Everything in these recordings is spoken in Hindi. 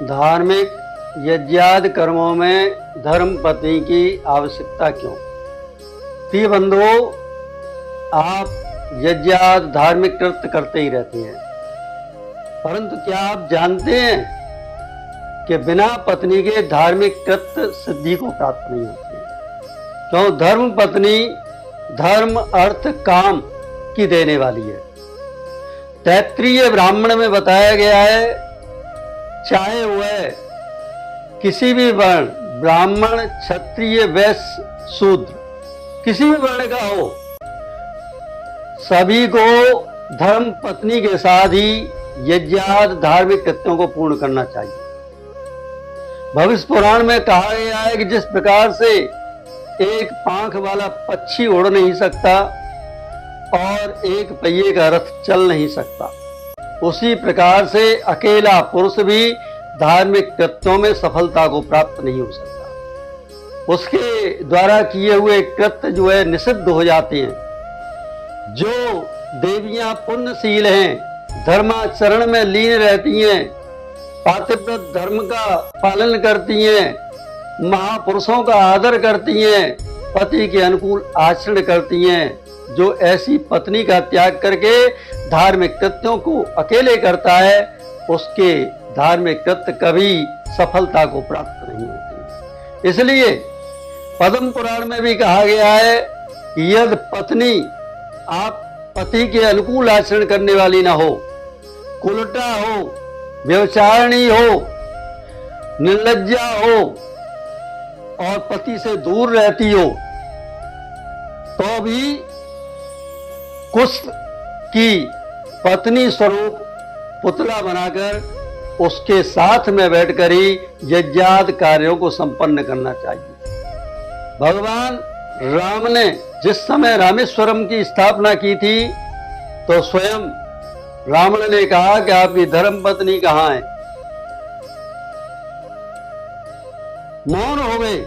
धार्मिक यज्ञादि कर्मों में धर्म पत्नी की आवश्यकता क्यों? प्रिय बंधुओं, आप यज्ञादि धार्मिक कृत्य करते ही रहते हैं, परंतु क्या आप जानते हैं कि बिना पत्नी के धार्मिक कृत्य सिद्धि को प्राप्त नहीं होते? क्यों? धर्म पत्नी धर्म अर्थ काम की देने वाली है। तैत्तिरीय ब्राह्मण में बताया गया है, चाहे वह किसी भी वर्ण, ब्राह्मण, क्षत्रिय, वैश्य, शूद्र, किसी भी वर्ण का हो, सभी को धर्म पत्नी के साथ ही यज्ञादि धार्मिक कृत्यों को पूर्ण करना चाहिए। भविष्य पुराण में कहा गया है कि जिस प्रकार से एक पांख वाला पक्षी उड़ नहीं सकता और एक पहिए का रथ चल नहीं सकता, उसी प्रकार से अकेला पुरुष भी धार्मिक कृत्यों में सफलता को प्राप्त नहीं हो सकता। उसके द्वारा किए हुए कृत्य जो है निषिद्ध हो जाते हैं। जो देवियां पुण्यशील हैं, धर्माचरण में लीन रहती हैं, पातिव्रत धर्म का पालन करती हैं, महापुरुषों का आदर करती हैं, पति के अनुकूल आचरण करती हैं, जो ऐसी पत्नी का त्याग करके धार्मिक कृत्यों को अकेले करता है, उसके धार्मिक कृत्य कभी सफलता को प्राप्त नहीं होती। इसलिए पद्म पुराण में भी कहा गया है कि यदि पत्नी आप पति के अनुकूल आचरण करने वाली ना हो, कुलटा हो, व्यभिचारिणी हो, निर्लज्जा हो और पति से दूर रहती हो, तो भी कुष्ठ की पत्नी स्वरूप पुतला बनाकर उसके साथ में बैठकर ही यज्ञादि कार्यों को संपन्न करना चाहिए। भगवान राम ने जिस समय रामेश्वरम की स्थापना की थी, तो स्वयं रावण ने कहा कि आपकी धर्म पत्नी कहाँ है? मौन हो गए।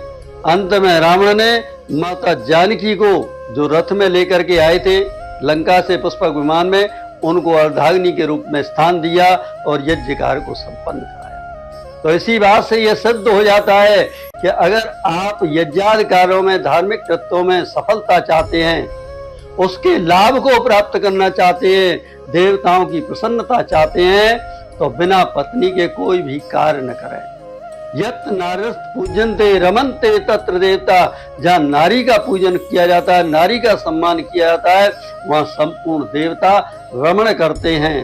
अंत में रावण ने माता जानकी को, जो रथ में लेकर के आए थे लंका से पुष्पक विमान में, उनको अर्धाग्नि के रूप में स्थान दिया और यज्ञ कार्य को संपन्न कराया। तो इसी बात से यह सिद्ध हो जाता है कि अगर आप यज्ञादि कार्यों में, धार्मिक कृत्यों में सफलता चाहते हैं, उसके लाभ को प्राप्त करना चाहते हैं, देवताओं की प्रसन्नता चाहते हैं, तो बिना पत्नी के कोई भी कार्य न करें। यत नारस्थ पूजन्ते रमन्ते तत्र देवता। जहाँ नारी का पूजन किया जाता है, नारी का सम्मान किया जाता है, वहाँ संपूर्ण देवता रमण करते हैं।